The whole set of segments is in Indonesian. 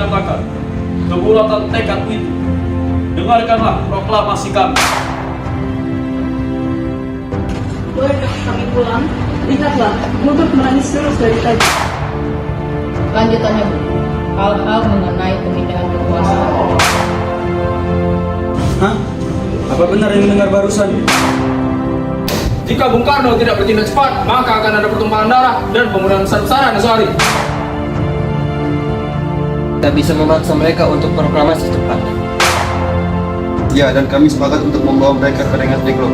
katakan kebulatan tekad itu. Dengarkanlah proklamasi kami. Bolehkah kami pulang? Lihatlah, Lutut menangis terus dari tadi. Lanjutannya, Bu. Hal-hal mengenai pemindahan kekuasaan. Hah? Apa benar yang mendengar barusan? Jika Bung Karno tidak bertindak cepat, maka akan ada pertumpahan darah dan pembunuhan besar-besaran esok hari. Kita bisa memaksa mereka untuk proklamasi cepat. Ya, dan kami sepakat untuk membawa mereka ke rengas dengklok.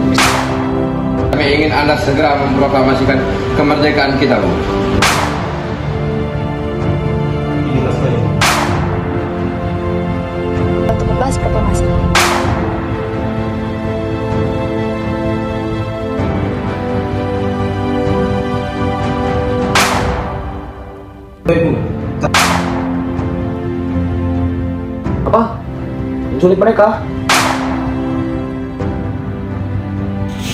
Kami ingin Anda segera memproklamasikan kemerdekaan kita, Bu. Untuk membahas proklamasi. Apa? Menculik mereka?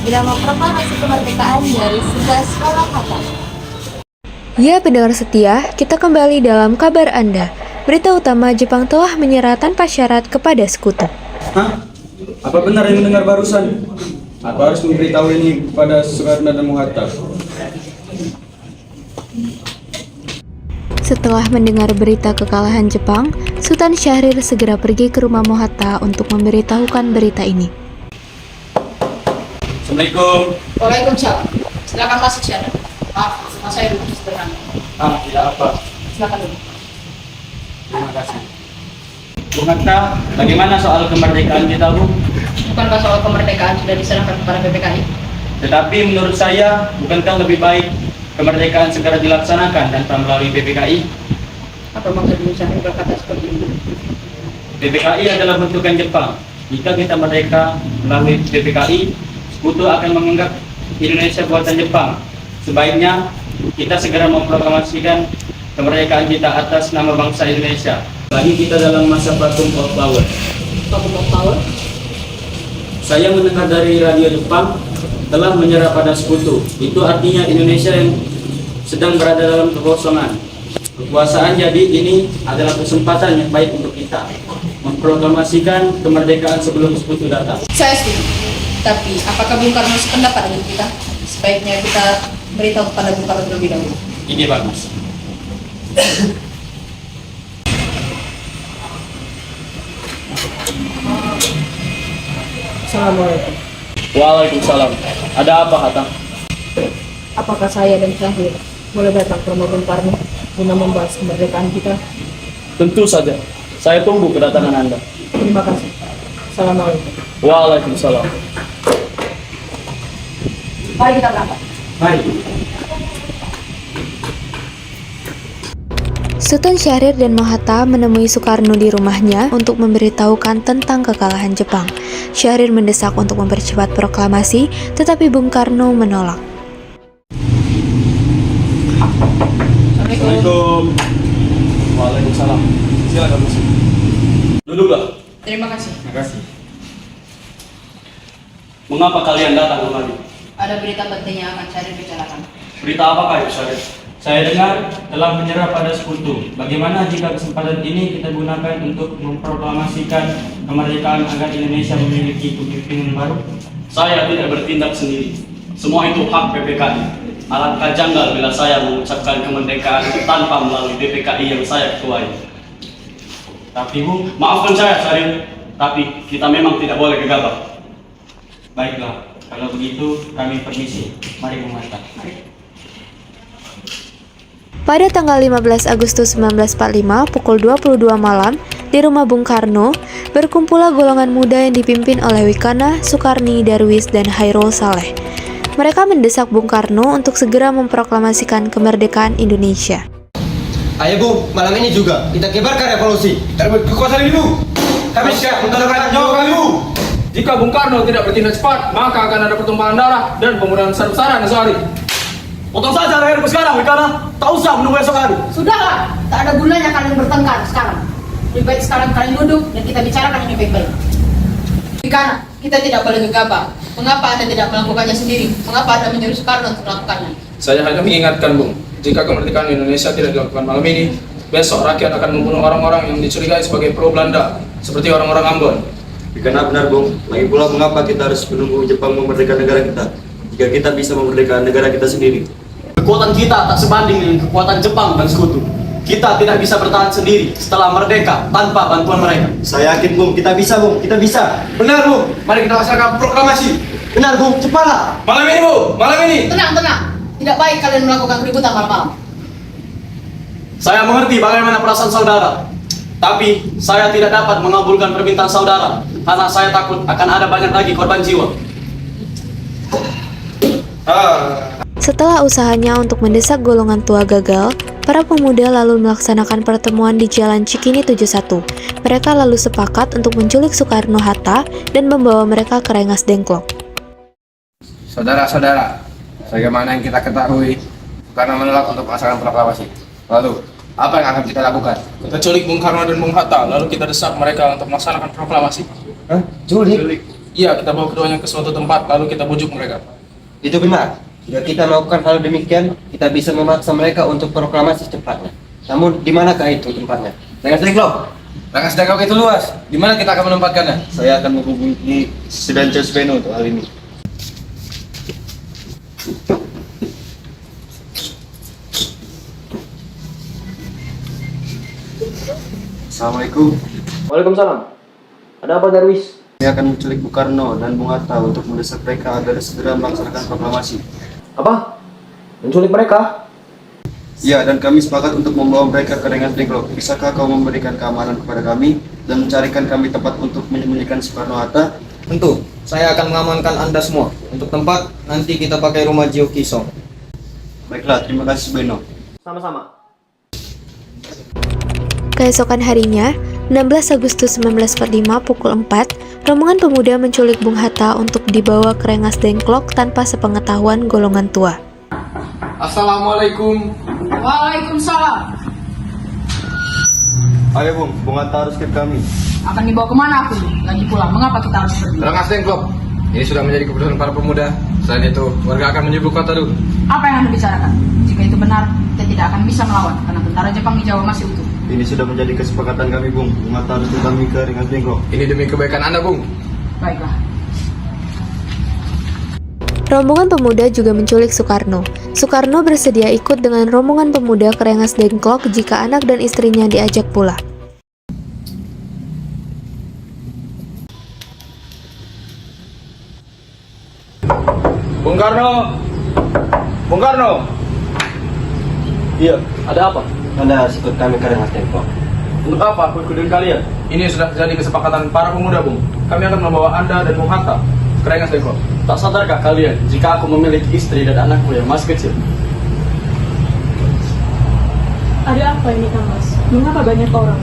Drama proklamasi kemerdekaan dari Soekarno-Hatta. Ya pendengar setia, kita kembali dalam kabar Anda. Berita utama, Jepang telah menyerah tanpa syarat kepada sekutu. Hah? Apa benar yang mendengar barusan? Aku harus memberitahu ini kepada Soekarno dan Hatta. Setelah mendengar berita kekalahan Jepang, Sultan Syahrir segera pergi ke rumah Mohatta untuk memberitahukan berita ini. Assalamualaikum. Waalaikumsalam. Silakan masuk, Syahrir. Maaf, rumah saya dulu sederhana. Tidak apa. Silakan dulu. Terima kasih. Bung Hatta, bagaimana soal kemerdekaan kita, Bu? Bukankah soal kemerdekaan sudah diserahkan kepada PPKI? Tetapi menurut saya, bukankah lebih baik kemerdekaan segera dilaksanakan tanpa melalui PPKI? Apa maksudmu Syahrir berkata seperti itu? PPKI adalah bentukan Jepang. Jika kita merdeka melalui PPKI, sekutu akan menganggap Indonesia buatan Jepang. Sebaiknya kita segera memproklamasikan kemerdekaan kita atas nama bangsa Indonesia. Lagi kita dalam masa vacuum of power. Vacuum of power? Saya mendengar dari radio Jepang telah menyerah pada sekutu. Itu artinya Indonesia yang sedang berada dalam kekosongan. Kekuasaan, jadi ini adalah kesempatan yang baik untuk kita memproklamasikan kemerdekaan sebelum sekutu datang. Saya setuju. Tapi apakah Bung Karno sependapat dengan kita? Sebaiknya kita beritahu kepada Bung Karno terlebih dahulu. Ini bagus. Assalamualaikum. Waalaikumsalam. Ada apa, Hatta? Apakah saya dan Syahrir boleh datang ke rumah Bung Karno guna membahas kemerdekaan kita? Tentu saja. Saya tunggu kedatangan Anda. Terima kasih. Assalamualaikum. Waalaikumsalam. Mari kita berangkat. Mari. Sultan Syahrir dan Mohatta menemui Soekarno di rumahnya untuk memberitahukan tentang kekalahan Jepang. Syahrir mendesak untuk mempercepat proklamasi, tetapi Bung Karno menolak. Assalamualaikum. Waalaikumsalam. Silakan masuk. Duduklah. Terima kasih. Terima kasih. Mengapa kalian datang kemari? Ada berita penting yang akan Syahrir bicarakan. Berita apakah itu, Syahrir? Saya dengar telah menyerah pada sekutu. Bagaimana jika kesempatan ini kita gunakan untuk memproklamasikan kemerdekaan agar Indonesia memiliki kepemimpinan baru? Saya tidak bertindak sendiri. Semua itu hak PPKI. Alangkah janggal bila saya mengucapkan kemerdekaan tanpa melalui PPKI yang saya ketuai. Tapi Bu, maafkan saya, Syahrir. Tapi kita memang tidak boleh gegabah. Baiklah, kalau begitu kami permisi. Mari Bung Hatta. Pada tanggal 15 Agustus 1945 pukul 22 malam, di rumah Bung Karno, berkumpullah golongan muda yang dipimpin oleh Wikana, Sukarni, Darwis, dan Hairul Saleh. Mereka mendesak Bung Karno untuk segera memproklamasikan kemerdekaan Indonesia. Ayo Bu, malam ini juga kita kibarkan revolusi. Terbuat kekuasaan ini, Bu. Kami siap menegakkan nyawa kami, Bu. Jika Bung Karno tidak bertindak cepat, maka akan ada pertumpahan darah dan pembunuhan besar-besaran esok hari. Potong saja leherku sekarang, Wikana. Tak usah menunggu esok hari. Sudahlah, tak ada gunanya kalian bertengkar sekarang. Lebih baik sekarang kalian duduk dan kita bicarakan ini baik-baik. Karena kita tidak boleh gegabah. Mengapa Anda tidak melakukannya sendiri? Mengapa Anda menyuruh Soekarno untuk melakukannya? Saya hanya mengingatkan, Bung, jika kemerdekaan Indonesia tidak dilakukan malam ini, besok rakyat akan membunuh orang-orang yang dicurigai sebagai pro Belanda, seperti orang-orang Ambon. Karena benar Bung, lagi pula mengapa kita harus menunggu Jepang memerdekakan negara kita jika kita bisa memerdekakan negara kita sendiri? Kekuatan kita tak sebanding dengan kekuatan Jepang dan sekutu. Kita tidak bisa bertahan sendiri setelah merdeka tanpa bantuan mereka. Saya yakin Bung, kita bisa Bung, kita bisa. Benar Bung, mari kita laksanakan proklamasi. Benar Bung, cepatlah. Malam ini Bu, malam ini. Tenang, tenang. Tidak baik kalian melakukan keributan malam-malam. Saya mengerti bagaimana perasaan saudara, tapi saya tidak dapat mengabulkan permintaan saudara karena saya takut akan ada banyak lagi korban jiwa. Setelah usahanya untuk mendesak golongan tua gagal, para pemuda lalu melaksanakan pertemuan di Jalan Cikini 71. Mereka lalu sepakat untuk menculik Soekarno-Hatta dan membawa mereka ke Rengas Dengklok. Saudara-saudara, sebagaimana yang kita ketahui, karena menolak untuk melaksanakan proklamasi. Lalu, apa yang akan kita lakukan? Kita culik Bung Karno dan Bung Hatta, lalu kita desak mereka untuk melaksanakan proklamasi. Hah? Culik? Iya, kita bawa keduanya ke suatu tempat, lalu kita bujuk mereka. Itu benar. Jika kita melakukan hal demikian, kita bisa memaksa mereka untuk proklamasi secepatnya. Namun, di manakah itu tempatnya? Rengas Dengklok. Rengas Dengklok itu luas. Di mana kita akan menempatkannya? Saya akan menghubungi Sedanca Sveno untuk hal ini. Assalamualaikum. Waalaikumsalam. Ada apa Darwis? Saya akan menculik Bung Karno dan Bung Hatta untuk mendesak mereka agar segera melaksanakan proklamasi. Apa? Menculik mereka? Ya, dan kami sepakat untuk membawa mereka ke Rengas Dengklok. Bisakah kau memberikan keamanan kepada kami dan mencarikan kami tempat untuk menyembunyikan Soekarno-Hatta? Tentu. Saya akan mengamankan Anda semua. Untuk tempat, nanti kita pakai rumah Jio Kisong. Baiklah, terima kasih Beno. Sama-sama. Keesokan harinya, 16 Agustus 1945 pukul 4, rombongan pemuda menculik Bung Hatta untuk dibawa ke Rengas Dengklok tanpa sepengetahuan golongan tua. Assalamualaikum. Waalaikumsalam. Ayo Bung, Bung Hatta harus ke kami. Akan dibawa kemana aku? Lagi pula, mengapa kita harus pergi? Rengas Dengklok. Ini sudah menjadi keputusan para pemuda. Selain itu, warga akan menyebut kota dulu. Apa yang Anda bicarakan? Jika itu benar, kita tidak akan bisa melawan karena tentara Jepang di Jawa masih utuh. Ini sudah menjadi kesepakatan kami Bung. Bung Hatta harus ke kami ke Rengas Dengklok. Ini demi kebaikan Anda, Bung. Baiklah. Rombongan pemuda juga menculik Soekarno. Soekarno bersedia ikut dengan rombongan pemuda ke Rengas Dengklok jika anak dan istrinya diajak pula. Bung Karno! Bung Karno! Iya, ada apa? Anda harus ikut kami ke Rengas Dengklok. Untuk apa aku ikut dengan kalian? Ini sudah terjadi kesepakatan para pemuda, Bung. Kami akan membawa Anda dan Bung Hatta ke Rengas Dengklok. Tak sadarkah kalian jika aku memiliki istri dan anakku yang masih kecil? Ada apa ini, Kang Mas? Mengapa banyak orang?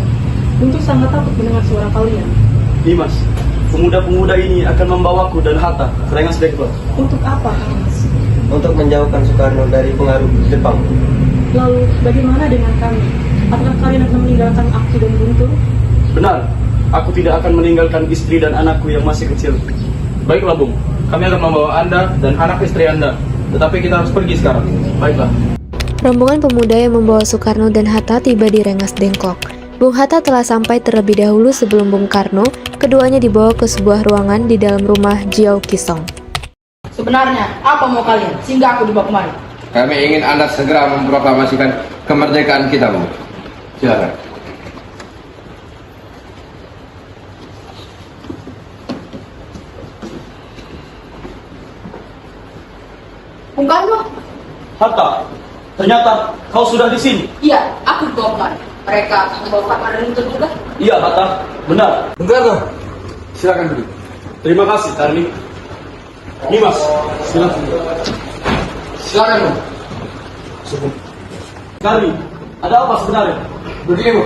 Untuk sangat takut mendengar suara kalian. Dimas, pemuda-pemuda ini akan membawaku dan Hatta ke Rengas Dengklok. Untuk apa, Kang Mas? Untuk menjauhkan Soekarno dari pengaruh Jepang. Lalu, bagaimana dengan kami? Apakah kalian akan meninggalkan aku dan Guntur? Benar, aku tidak akan meninggalkan istri dan anakku yang masih kecil. Baiklah, Bung. Kami akan membawa Anda dan anak istri Anda. Tetapi kita harus pergi sekarang. Baiklah. Rombongan pemuda yang membawa Soekarno dan Hatta tiba di Rengas Dengklok. Bung Hatta telah sampai terlebih dahulu sebelum Bung Karno. Keduanya dibawa ke sebuah ruangan di dalam rumah Jio Kisong. Sebenarnya, apa mau kalian? Sehingga aku dibawa kemari. Kami ingin Anda segera memproklamasikan kemerdekaan kita, Bung. Silakan. Bung Karno? Hatta, ternyata kau sudah di sini. Iya, aku dibawa kemari. Mereka membawa kamar dan Guntur juga. Iya, Hatta, benar. Bung Karno, silakan duduk. Terima kasih, Tarni. Dimas, silakan. Silakan, Bung. Tarni, ada apa sebenarnya? Begini, Bu.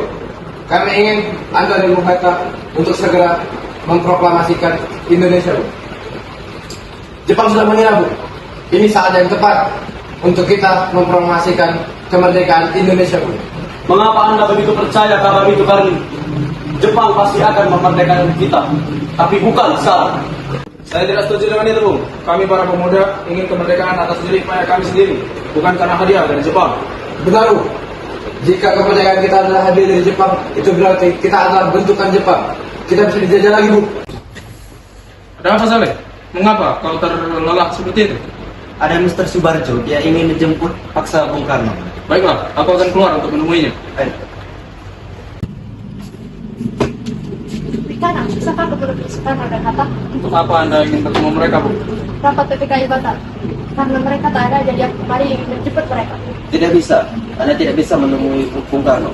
Kami ingin Anda dan Bung Hatta untuk segera memproklamasikan Indonesia, Bu. Jepang sudah menyerah, Bu. Ini saat yang tepat untuk kita memproklamasikan kemerdekaan Indonesia, Bu. Mengapa Anda begitu percaya kabar itu, Tarni? Jepang pasti akan memerdekakan kita, tapi bukan sekarang. Saya tidak setuju dengan itu, Bung. Kami para pemuda ingin kemerdekaan atas diri kami sendiri, bukan karena hadiah dari Jepang. Benar, Bu. Jika kepercayaan kita adalah hadir dari Jepang, itu berarti kita adalah bentukan Jepang. Kita bisa dijajah lagi, Bu. Ada apa, Saleh? Mengapa kau terlelap seperti itu? Ada Mr. Subarjo, dia ingin menjemput paksa Bung Karno. Baiklah, aku akan keluar untuk menemuinya. Baik. Wikana, bisakah aku berbagi Soekarno dan Hatta? Untuk apa Anda ingin ketemu mereka, Bu? Rapat PPKI batal. Karena mereka tak ada, jadi aku kembali ingin menjemput mereka. Tidak bisa, Anda tidak bisa menemui Bung Karno.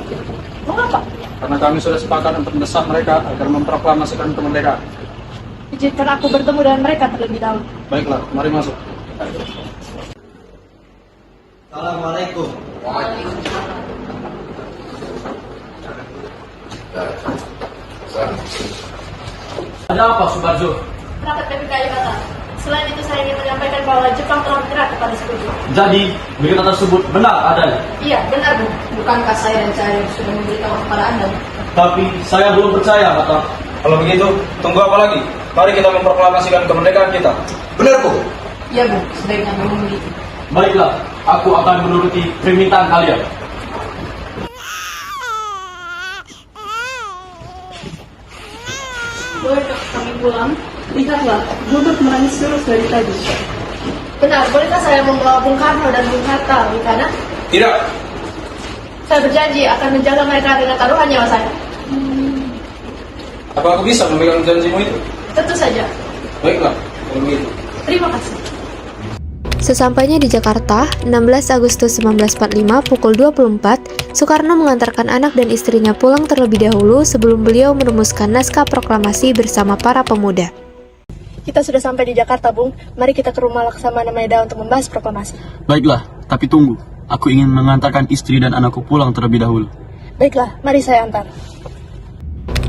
Mengapa? Karena kami sudah sepakat untuk mendesak mereka agar memproklamasikan kemerdekaan. Izinkan aku bertemu dengan mereka terlebih dahulu. Baiklah, mari masuk. Assalamualaikum. Ada apa, Subarjo? Rapat PPKI batal. Selain itu saya ingin menyampaikan bahwa Jepang telah menyerah kepada Sekutu. Jadi, berita tersebut benar adanya. Iya, benar Bu. Bukankah saya dan Cahaya sudah memberitahu kepada Anda? Tapi saya belum percaya, Hatta. Kalau begitu, tunggu apa lagi? Mari kita memproklamasikan kemerdekaan kita. Benar, Bu. Iya Bu, sebaiknya memang begitu. Baiklah, aku akan menuruti permintaan kalian. Bolehkah kami pulang? Lihatlah, Gubernur menangis terus dari tadi. Benar, bolehkah saya membawa Bung Karno dan Bung Hatta, Wikana? Tidak. Saya berjanji akan menjaga mereka dengan taruhan nyawa saya. Apa aku bisa memegang janjimu itu? Tentu saja. Baiklah, kalau begitu. Terima kasih. Sesampainya di Jakarta, 16 Agustus 1945 pukul 24, Soekarno mengantarkan anak dan istrinya pulang terlebih dahulu sebelum beliau merumuskan naskah proklamasi bersama para pemuda. Kita sudah sampai di Jakarta, Bung. Mari kita ke rumah Laksamana Maeda untuk membahas proklamasi. Baiklah, tapi tunggu. Aku ingin mengantarkan istri dan anakku pulang terlebih dahulu. Baiklah, mari saya antar.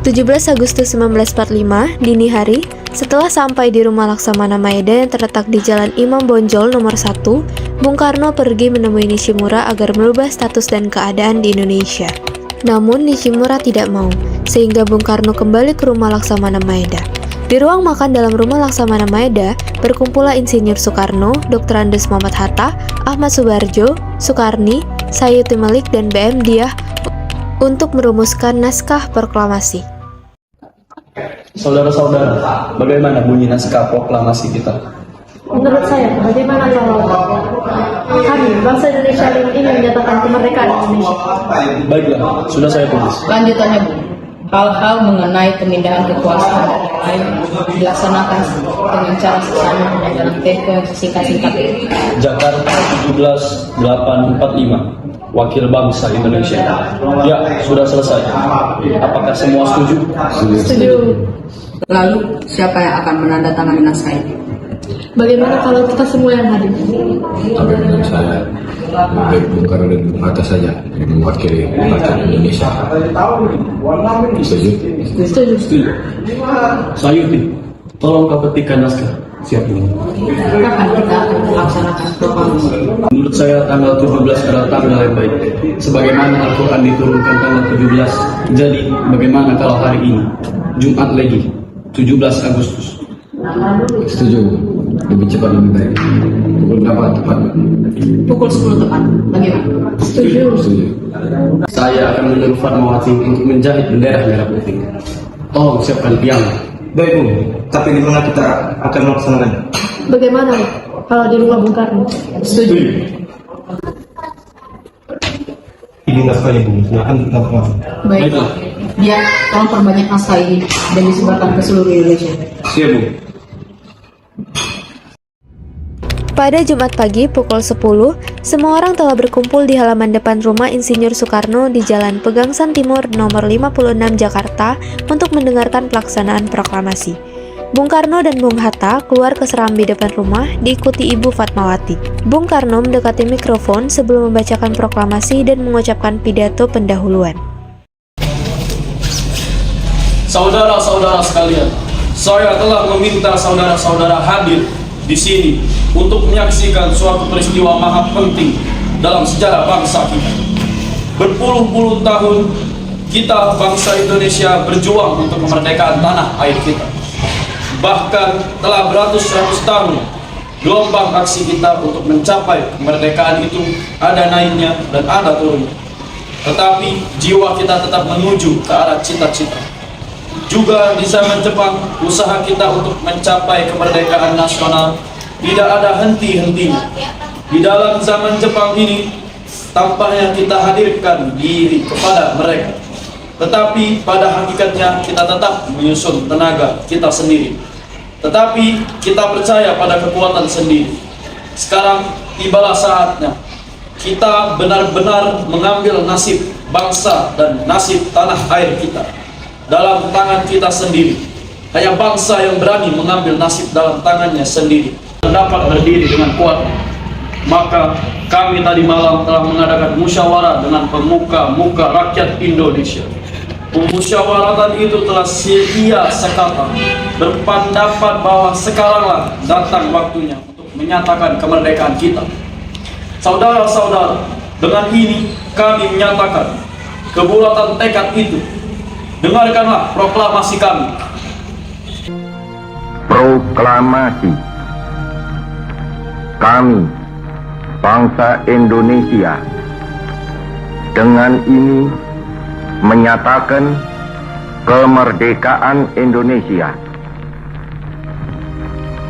17 Agustus 1945, dini hari, setelah sampai di rumah Laksamana Maeda yang terletak di Jalan Imam Bonjol nomor 1, Bung Karno pergi menemui Nishimura agar merubah status dan keadaan di Indonesia. Namun Nishimura tidak mau, sehingga Bung Karno kembali ke rumah Laksamana Maeda. Di ruang makan dalam rumah Laksamana Maeda, berkumpullah Insinyur Soekarno, Dr. Andes Muhammad Hatta, Ahmad Subarjo, Soekarni, Sayuti Malik, dan BM Diah untuk merumuskan naskah proklamasi. Saudara-saudara, bagaimana bunyi naskah proklamasi kita? Menurut saya, bagaimana kalau kami, bangsa Indonesia yang ingin menyatakan kemerdekaan Indonesia? Baiklah, sudah saya tulis. Lanjutannya, Bu. Hal-hal mengenai pemindahan kekuasaan dan yang lain dilaksanakan dengan cara sesama dan dalam tempo yang sesingkat-singkat. Jakarta 17/845, Wakil Bangsa Indonesia. Ya, sudah selesai. Apakah semua setuju? Setuju. Lalu, siapa yang akan menandatangani naskah ini? Bagaimana kalau kita semua yang hadir? Tapi menurut saya baik Bung Karno dan Bung Hatta saja yang mewakili rakyat Indonesia. Setuju? Setuju. Sayuti, tolong kau ketikkan naskah. Siap, Bung. Kapan kita akan melaksanakan proklamasi? Menurut saya tanggal 17 adalah tanggal yang baik. Sebagaimana Al-Quran diturunkan tanggal 17. Jadi, bagaimana kalau hari ini? Jumat lagi, 17 Agustus. Setuju. Lebih cepat lebih baik. Pukul berapa tepat? Pukul 10 tepat. Bagaimana? Setuju. Setuju. Saya akan menyuruh Fatmawati untuk menjahit bendera merah putih. Tolong siapkan tiang. Baik, Bung. Tapi di mana kita akan melaksanakan? Bagaimana kalau di rumah Bung Karno? Setuju. Ini naskahnya, Bung. Silahkan kita bermain. Baik. Dia tolong perbanyak naskah ini dan disebarkan ke seluruh Indonesia. Siap, Bung. Pada Jumat pagi pukul 10, semua orang telah berkumpul di halaman depan rumah Insinyur Soekarno di Jalan Pegangsaan Timur nomor 56 Jakarta untuk mendengarkan pelaksanaan proklamasi. Bung Karno dan Bung Hatta keluar ke serambi depan rumah diikuti Ibu Fatmawati. Bung Karno mendekati mikrofon sebelum membacakan proklamasi dan mengucapkan pidato pendahuluan. Saudara-saudara sekalian, saya telah meminta saudara-saudara hadir di sini untuk menyaksikan suatu peristiwa maha penting dalam sejarah bangsa kita. Berpuluh-puluh tahun kita bangsa Indonesia berjuang untuk kemerdekaan tanah air kita. Bahkan telah beratus-ratus tahun gelombang aksi kita untuk mencapai kemerdekaan itu ada naiknya dan ada turunnya. tetapi jiwa kita tetap menuju ke arah cita-cita. Juga di zaman Jepang, usaha kita untuk mencapai kemerdekaan nasional tidak ada henti-hentinya. Di dalam zaman Jepang ini, tampaknya kita hadirkan diri kepada mereka, tetapi pada hakikatnya kita tetap menyusun tenaga kita sendiri. Tetapi kita percaya pada kekuatan sendiri. Sekarang tibalah saatnya kita benar-benar mengambil nasib bangsa dan nasib tanah air kita dalam tangan kita sendiri. Hanya bangsa yang berani mengambil nasib dalam tangannya sendiri dapat berdiri dengan kuat. Maka kami tadi malam telah mengadakan musyawarah dengan pemuka-muka rakyat Indonesia. Pemusyawaratan itu telah setia sekata berpendapat bahwa sekaranglah datang waktunya untuk menyatakan kemerdekaan kita. Saudara-saudara, dengan ini kami menyatakan kebulatan tekad itu. Dengarkanlah proklamasi kami. Proklamasi. Kami, bangsa Indonesia, dengan ini menyatakan kemerdekaan Indonesia.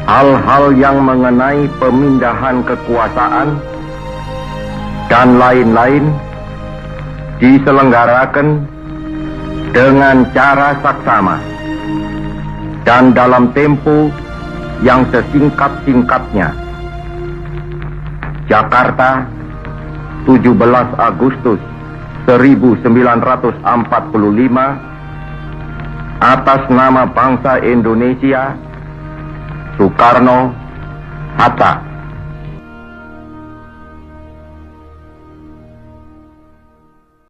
Hal-hal yang mengenai pemindahan kekuasaan dan lain-lain diselenggarakan dengan cara saksama dan dalam tempo yang sesingkat-singkatnya. Jakarta, 17 Agustus 1945, atas nama bangsa Indonesia, Soekarno, Hatta.